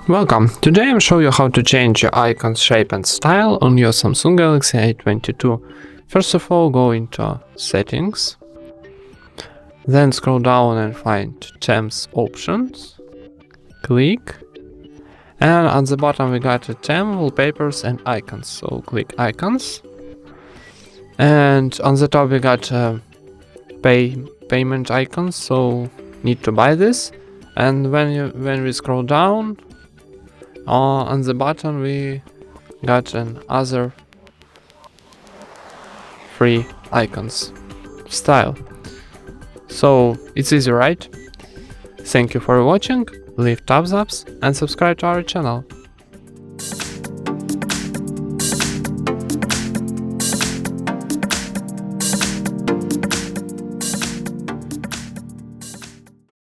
Welcome! Today I'm showing you how to change your icon shape and style on your Samsung Galaxy A22. First of all, go into Settings, then scroll down and find Themes options, click, and at the bottom we got a theme, wallpapers and icons, so click icons, and on the top we got payment icons, so need to buy this, and when we scroll down, on the bottom we got other free icons style. So it's easy, right? Thank you for watching, leave thumbs ups and subscribe to our channel.